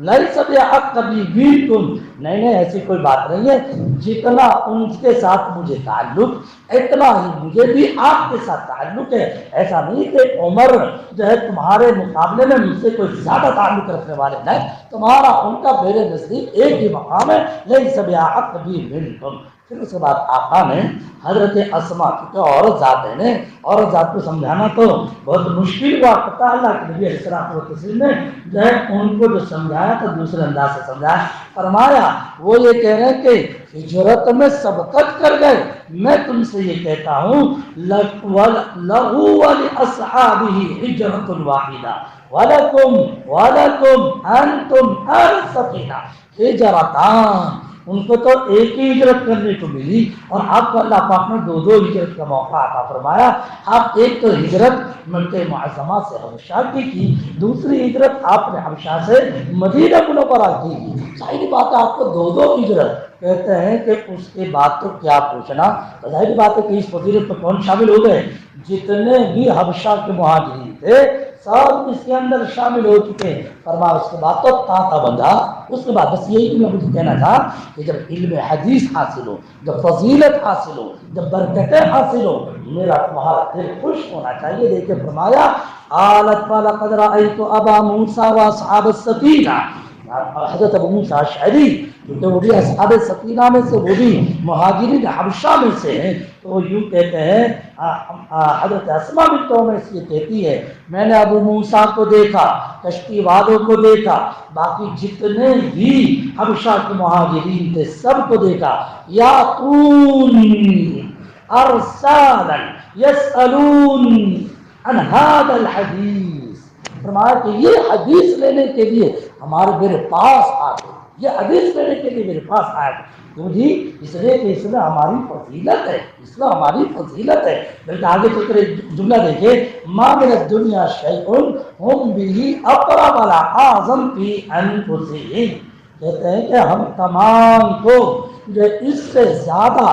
لیس باحق بی منکم، نہیں ایسی کوئی بات نہیں ہے، جتنا ان کے ساتھ مجھے تعلق اتنا ہی مجھے بھی آپ کے ساتھ تعلق ہے۔ ایسا نہیں کہ عمر جو ہے تمہارے مقابلے میں مجھ سے کوئی زیادہ تعلق رکھنے والے نہیں، تمہارا ان کا میرے نزدیک ایک ہی مقام ہے، لیس باحق بی منکم۔ پھر اس کے بعد آقا نے حضرت اسما، کیونکہ عورت ذات ہے نا، عورت ذات کو سمجھانا تو بہت مشکل ہوا کرتا، اللہ کے نبی علیہ السلام و تسلیم نے جو ہے ان کو جو سمجھایا تو دوسرے انداز سے سمجھایا، فرمایا وہ یہ کہہ رہے ہیں کہ ہجرت میں سبقت کر گئے، میں تم سے یہ کہتا ہوں لَهُ وَلِأَصْحَابِهِ هِجْرَةٌ وَاحِدَةٌ وَلَكُمْ أَنْتُمْ أَهْلُ السَّفِينَةِ ہجرتان، ان کو تو ایک ہی ہجرت کرنے کو ملی اور آپ کو اللہ پاک نے دو دو ہجرت کا موقع عطا فرمایا۔ آپ ایک تو ہجرت مکہ معظمہ سے حبشہ کی، دوسری ہجرت آپ نے حبشہ سے مدینہ منورہ کی۔ ظاہری بات ہے آپ کو دو دو ہجرت، کہتے ہیں کہ اس کے بعد تو کیا پوچھنا۔ ظاہری بات ہے کہ اس فضیلت میں کون شامل ہو گئے؟ جتنے بھی حبشہ کے مہاجرین تھے سب اس کے اندر شامل ہو چکے ہیں۔ فرمایا اس کے بعد تو تاتا بندھا۔ اس کے بعد بس یہی میں مجھے کہنا تھا کہ جب علم حدیث حاصل ہو، جب فضیلت حاصل ہو، جب برکتیں حاصل ہو، میرا تمہارا دل خوش ہونا چاہیے۔ دیکھیں فرمایا قالت فلقد رأيت أبا موسى وأصحاب السفينة، حضرت ابو موسیٰ اشعری کیونکہ وہ بھی اصحاب سفینہ میں سے، وہ بھی مہاجرین حبشہ میں سے ہیں، تو وہ یوں کہتے ہیں، حضرت اسماء بنت عمیس یہ کہتی ہے میں نے ابو موسیٰ کو دیکھا، کشتی والوں کو دیکھا، باقی جتنے بھی حبشہ کے مہاجرین تھے سب کو دیکھا، یاتونی ارسالا یسألون عن هذا الحدیث، فرمایا کہ یہ حدیث لینے کے لیے میرے پاس آ گئے، یہ حدیث لینے کے لیے میرے پاس آ گئے۔ کیوں جی؟ اس لیے کہ اس میں ہماری فضیلت ہے، اس میں ہماری فضیلت ہے۔ بلکہ آگے چل کر ایک جملہ دیکھیں، ما من الدنیا شیء ہم به اقرب ولا اعظم فی انفسہم، کہتے ہیں کہ ہم تمام کو جو اس سے زیادہ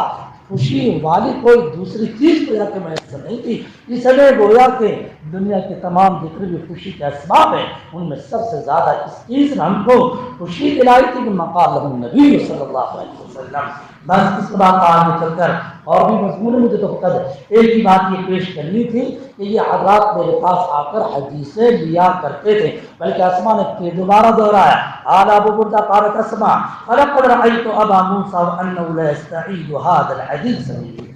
خوشی والی کوئی دوسری چیز گویا کہ میسر نہیں تھی۔ اس لیے گویا کہ دنیا کے تمام جتنے بھی خوشی کے اسباب ہیں ان میں سب سے زیادہ اس چیز نے ہم کو خوشی دلائی تھی کہ مقال النبی صلی اللہ علیہ وسلم۔ بس اس کے بعد آگے چل کر اور بھی مضمون مجھے تو پتہ ہے، ایک ہی بات یہ پیش کرنی تھی کہ یہ حضرات میرے پاس آ کر حدیثیں لیا کرتے تھے، بلکہ اسماء نے پھر دوبارہ دہرایا، قال ابو بردہ قالت اسماء فلقد رأيت ابا موسیٰ وانه لا يستعيد هذا الحديث مني،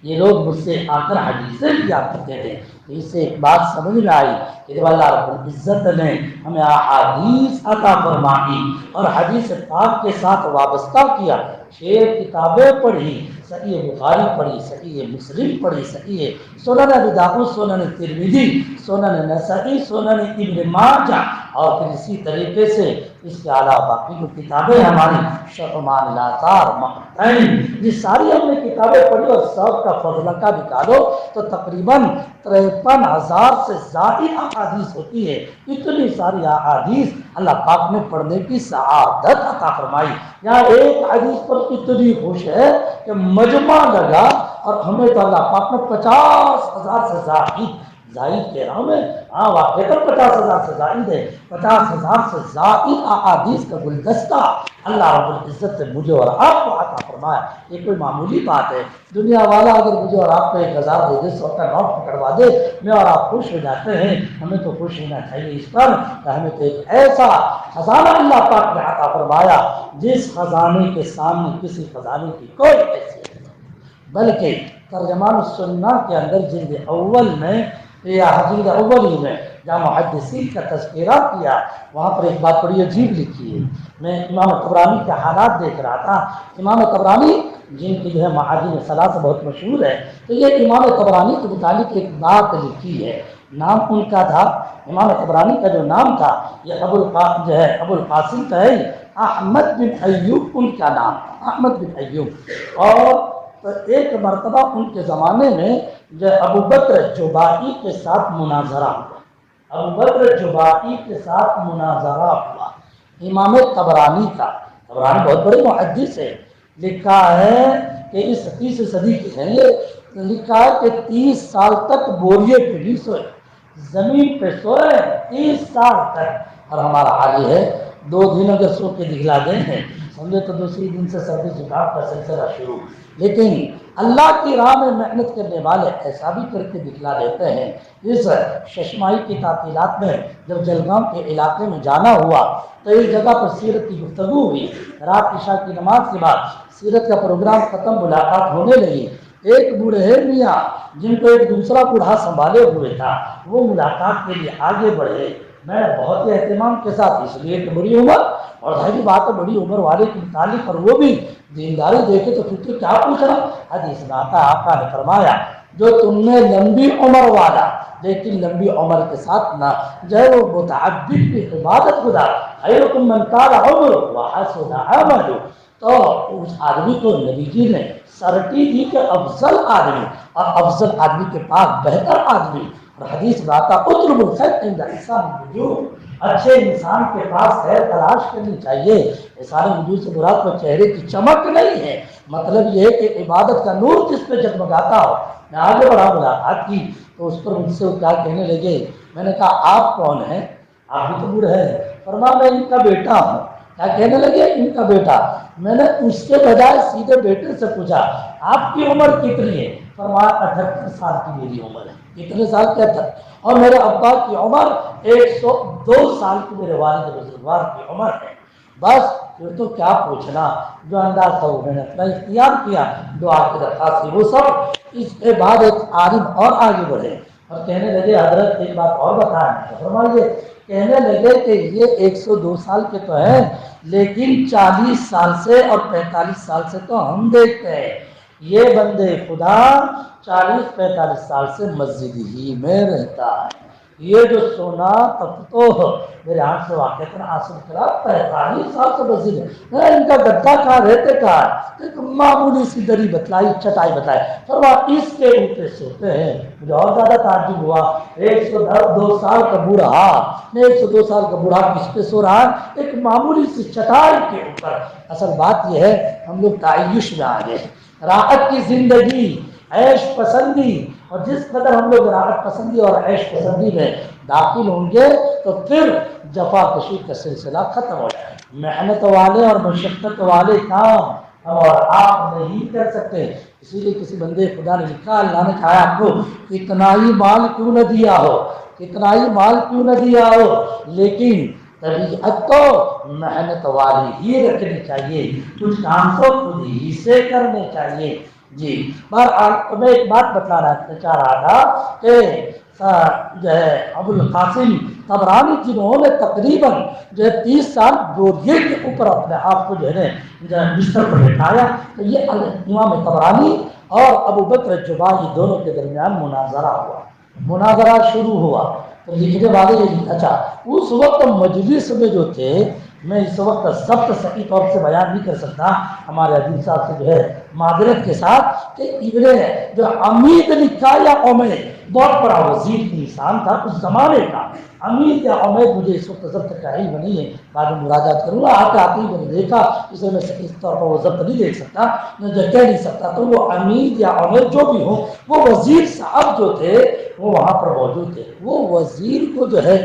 یہ لوگ مجھ سے آ کر حدیثیں لیا کرتے تھے۔ تو اس سے ایک بات سمجھ میں آئی کہ جب اللہ رب العزت نے ہمیں احادیث عطا فرمائی اور حدیث پاک کے ساتھ وابستہ کیا، 6 کتابیں پڑھی، صحیح بخاری پڑھی، صحیح مسلم پڑھی، صحیح سنن ابی داؤد، سنن ترمذی، سنن نسائی، سنن ابن ماجہ، اور پھر اسی طریقے سے اس کے علاوہ باقی جو کتابیں ہماری شرح معانی الاثار، مقطعین، یہ ساری ہم نے کتابیں پڑھی اور سب کا فضلہ کا نکالو تو تقریباً 53,000 سے زائد احادیث ہوتی ہے۔ اتنی ساری احادیث اللہ پاک نے پڑھنے کی سعادت عطا فرمائی۔ یہاں ایک حدیث پر اتنی خوش ہے کہ مجمع لگا، اور ہمیں تو اللہ پاک نے 50,000 سے زائد کہہ رہا ہوں میں، واقعی 50,000 سے زائد ہے، 50,000 سے زائد احادیث کا گلدستہ اللہ رب العزت نے مجھے اور آپ کو عطا فرمایا۔ یہ کوئی معمولی بات ہے؟ دنیا والا اگر مجھے اور آپ کو 1,000 دے دے، 100 کا نوٹ پکڑوا دے، میں اور آپ خوش ہو جاتے ہیں۔ ہمیں تو خوش ہونا چاہیے اس پر کہ ہمیں تو ایک ایسا خزانہ اللہ پاک نے عطا فرمایا جس خزانے کے سامنے کسی خزانے کی کوئی حیثیت نہیں۔ بلکہ ترجمان السنہ کے اندر جلد اول میں یا جلد اول ہی میں جہاں محدثین کا تذکرہ کیا، وہاں پر ایک بات بڑی عجیب لکھی ہے۔ میں امام طبرانی کے حالات دیکھ رہا تھا۔ امام طبرانی جن کی جو ہے معاجم ثلاثہ بہت مشہور ہے، تو یہ امام طبرانی کے متعلق ایک بات لکھی ہے۔ نام ان کا تھا، امام طبرانی کا جو نام تھا یہ ابو القاسم کا ہے، احمد بن ایوب ان کا نام تھا، احمد بن ایوب۔ اور ایک مرتبہ ان کے زمانے میں جو ابو بکر جبائی کے ساتھ مناظرہ ہوا، ابو بکر جبائی کے ساتھ مناظرہ ہوا امام طبرانی کا۔ طبرانی بہت بڑے محدث ہے، لکھا ہے کہ اس 30 صدی کے ہیں، یہ لکھا ہے کہ 30 سال تک بوریے پہ نہیں سوئے، زمین پہ سوئے 30 سال تک۔ اور ہمارا حال یہ ہے 2 دن اگر سو کے دکھلا دیں سمجھے تو دوسری دن سے سردی زکام کا سلسلہ شروع۔ لیکن اللہ کی راہ میں محنت کرنے والے ایسا بھی کر کے دکھلا دیتے ہیں۔ اس ششماہی کی تعطیلات میں جب جلگاؤں کے علاقے میں جانا ہوا تو اس جگہ پر سیرت کی گفتگو ہوئی، رات عشاء کی نماز کے بعد سیرت کا پروگرام ختم، ملاقات ہونے لگی۔ ایک بوڑھے میاں جن کو ایک دوسرا بوڑھا سنبھالے ہوئے تھا، وہ ملاقات کے لیے آگے بڑھے۔ میں بہت ہی اہتمام کے ساتھ، اس لیے کہ بڑی عمر اور ظاہری بات ہے بڑی عمر والے کے متعلق، اور وہ بھی دینداری دیکھے تو پھر کیا پوچھنا۔ حدیث میں آتا ہے آقا نے فرمایا جو تم نے لمبی عمر والا لیکن لمبی عمر کے ساتھ نہ جو ہے وہ متعبد کی عبادت گزار، خیرکم من طال عمرہ وحسن عملہ، تو اس آدمی کو نبی جی نے سرٹی دی کہ افضل آدمی، اور افضل آدمی کے پاس بہتر آدمی، اور حدیث میں آتا اطلب الخیر عند احسان الوجوہ، اچھے انسان کے پاس خیر تلاش کرنی چاہیے۔ احسان الوجوہ سے مراد کو چہرے کی چمک نہیں ہے، مطلب یہ ہے کہ عبادت کا نور جس پہ جگمگاتا ہو۔ میں آگے بڑھا ملاقات کی تو اس پر مجھ سے وہ کیا کہنے لگے، میں نے کہا آپ کون ہیں؟ آپ بھی تو بوڑھے ہیں۔ فرمایا میں ان کا بیٹا ہوں۔ کیا کہنے لگے؟ ان کا بیٹا۔ میں نے اس کے بجائے سیدھے بیٹے سے پوچھا آپ کی عمر کتنی ہے؟ فرمایا 78 سال کی میری عمر ہے۔ کتنے سال کے؟ 78۔ اور میرے ابا کی عمر 102 سال کی میرے والد بزرگوار کی عمر ہے۔ بس پھر تو کیا پوچھنا، جو انداز تھا وہ میں نے اپنا اختیار کیا، دعا کی درخواست کی۔ وہ سب اس کے بعد ایک عالم اور آگے بڑھے اور کہنے لگے حضرت ایک بات اور بتائیں۔ فرمائیے۔ کہنے لگے کہ یہ 102 سال کے تو ہیں لیکن 40 سال سے اور 45 سال سے تو ہم دیکھتے ہیں یہ بندے خدا 40-45 سال سے مسجد ہی میں رہتا ہے۔ یہ جو سونا تب تو میرے ہاتھ سے واقعہ حاصل کرا 45 سال سے مسجد ہے۔ ان کا گدا کہاں رہتے کہاں؟ ایک معمولی سی دری بتلائی، چٹائی بتائی، فرما اس کے اوپر سوتے ہیں۔ مجھے اور زیادہ تعجب ہوا، 102 سال کا بوڑھا، 102 سال کا بوڑھا کس پہ سو رہا ہے؟ ایک معمولی سی چٹائی کے اوپر۔ اصل بات یہ ہے ہم لوگ تعیش میں آ گئے، راحت کی زندگی، عیش پسندی، اور جس قدر ہم لوگ راحت پسندی اور عیش پسندی میں داخل ہوں گے تو پھر جفا کشی کا سلسلہ ختم ہو جائے۔ محنت والے اور مشقت والے کام ہم اور آپ نہیں کر سکتے۔ اسی لیے کسی بندے خدا نے لکھا، اللہ نے کہا آپ کو اتنا ہی مال کیوں نہ دیا ہو، اتنا ہی مال کیوں نہ دیا ہو، لیکن طبیعت تو محنت والی ہی رکھنی چاہیے، کچھ کام تو خود ہی سے کرنے چاہیے۔ جی بہرحال میں ایک بات بتلانا چاہ رہا تھا کہ جو ہے ابو القاسم طبرانی جنہوں نے تقریباً جو ہے 30 سال بوریے کے اوپر اپنے آپ کو جو ہے بستر پر بٹھایا، تو یہ امام طبرانی اور ابو بکر جبائی دونوں کے درمیان مناظرہ ہوا۔ مناظرہ شروع ہوا تو لکھنے والے یہ اچھا اس وقت مجلس میں جو تھے، میں اس وقت ضبط صحیح طور سے بیان نہیں کر سکتا، ہمارے عزیز صاحب سے جو ہے معذرت کے ساتھ، کہ ابن جو امید لکھا یا امید، بہت بڑا وزیر انسان تھا اس زمانے کا۔ امید یا امید مجھے اس وقت ضبط کا علم نہیں ہے، بعد میں مراجعات کروں گا۔ آتے آتے ہی میں نے دیکھا، اسے میں اس طور پر وہ ضبط نہیں دیکھ سکتا، میں جو کہہ نہیں سکتا، تو وہ امید یا امید جو بھی ہو، وہ وزیر صاحب جو تھے وہ وہاں پر موجود تھے۔ وہ وزیر کو جو ہے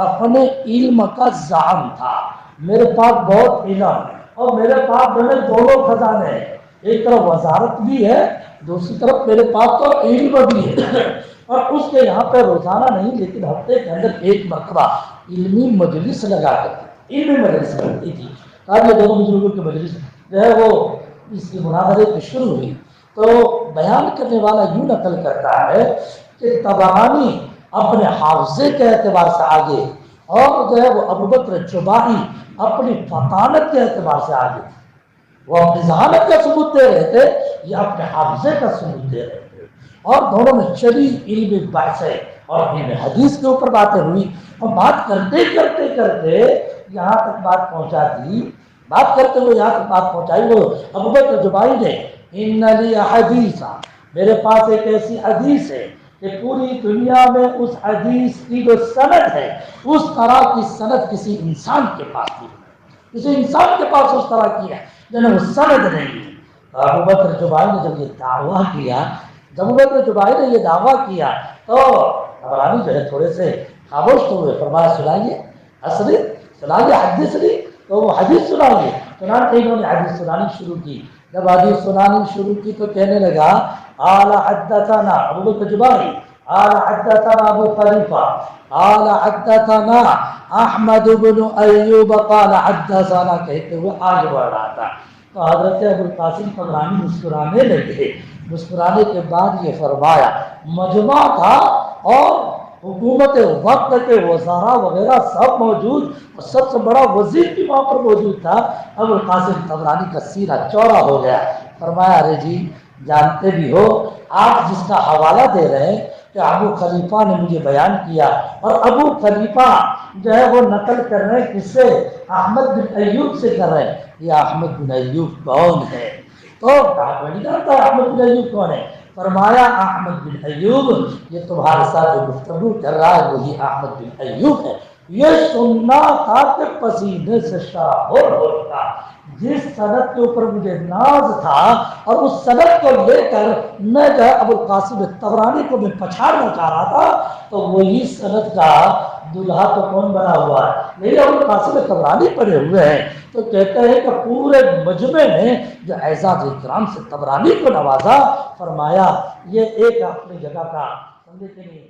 اپنے علم کا زعم تھا، میرے پاس بہت علم ہے اور میرے پاس جو ہے دونوں خزانے ہیں، ایک طرف وزارت بھی ہے، دوسری طرف میرے پاس تو علم بھی ہے۔ اور اس کے یہاں پہ روزانہ نہیں لیکن ہفتے کے اندر ایک مرتبہ علمی مجلس لگا کرتی، علمی مجلس کرتی تھی۔ آج یہ دونوں بزرگوں کی مجلس جو ہے وہ اس کی مناظرے کی شروع ہوئی تو بیان کرنے والا یوں نقل کرتا ہے کہ طبرانی اپنے حافظے کے اعتبار سے آگے، اور جو ہے وہ ابو بکر جبائی اپنی فطانت کے اعتبار سے آگے تھے۔ وہ اپنی ذہانت کا ثبوت دے رہے تھے یا اپنے حافظے کا ثبوت دے رہے تھے، اور دونوں میں چلی علمی بحثیں اور علم حدیث کے اوپر باتیں ہوئی، اور بات کرتے کرتے کرتے یہاں تک بات پہنچا دی، بات کرتے ہوئے یہاں تک بات پہنچائی وہ ابو بکر جبائی نے، ان لی حدیثا، میرے پاس ایک ایسی حدیث ہے کہ پوری دنیا میں اس حدیث کی جو سند ہے اس طرح کی سند کسی انسان کے پاس نہیں ہے، کسی انسان کے پاس اس طرح کی ہے جنہیں وہ سند نہیں ہے۔ تو ابو بکر جبائی نے جب یہ دعویٰ کیا، جب ابو بکر جبائی نے یہ دعویٰ کیا تو طبرانی جو ہے تھوڑے سے خاموش ہوئے، فرمایا سنائیے، اصلی سنائیے حدیث لی، تو وہ حدیث سنائیے۔ چنانچہ انہوں نے حدیث سنانی شروع کی۔ جب حدیث سنانی شروع کی تو کہنے لگا قال حدثنا ابو بکر جبائی، قال حدثنا ابو خلیفہ، قال حدثنا احمد بن ایوب، قال حدثنا، کہتے ہوئے آگے بڑھ رہا تھا۔ تو حضرت ابو القاسم طبرانی مسکرانے لگے، مسکرانے کے بعد یہ فرمایا، مجمع تھا اور حکومت وقت کے وزراء وغیرہ سب موجود، اور سب سے بڑا وزیر بھی وہاں پر موجود تھا۔ ابو القاسم طبرانی کا سینہ چوڑا ہو گیا، فرمایا ارے جی جانتے بھی ہو، آپ جس کا حوالہ دے رہے ہیں کہ ابو خلیفہ نے مجھے بیان کیا، اور ابو خلیفہ جو ہے وہ نقل کر رہے ہیں کس سے؟ احمد بن ایوب سے کر رہے ہیں۔ یہ احمد بن ایوب کون ہے؟ تو میں نہیں جانتا احمد بن ایوب کون ہے۔ فرمایا احمد بن ایوب، یہ تمہارے ساتھ جو گفتگو کر رہا ہے وہی احمد بن ایوب ہے۔ یہ سننا تھا کہ پسینے سے شاہور ہوتا، جس سند کے اوپر مجھے ناز تھا اور اس سند کو لے کر میں جو ہے ابو القاسم طبرانی کو میں پچھاڑنا چاہ رہا تھا، تو وہی سند کا دلہا تو کون بنا ہوا ہے؟ نہیں، ابو القاسم طبرانی پڑے ہوئے ہیں۔ تو کہتے ہیں کہ پورے مجمع نے جو اعزاز اکرام سے طبرانی کو نوازا، فرمایا یہ ایک اپنی جگہ کا سمجھے کہ نہیں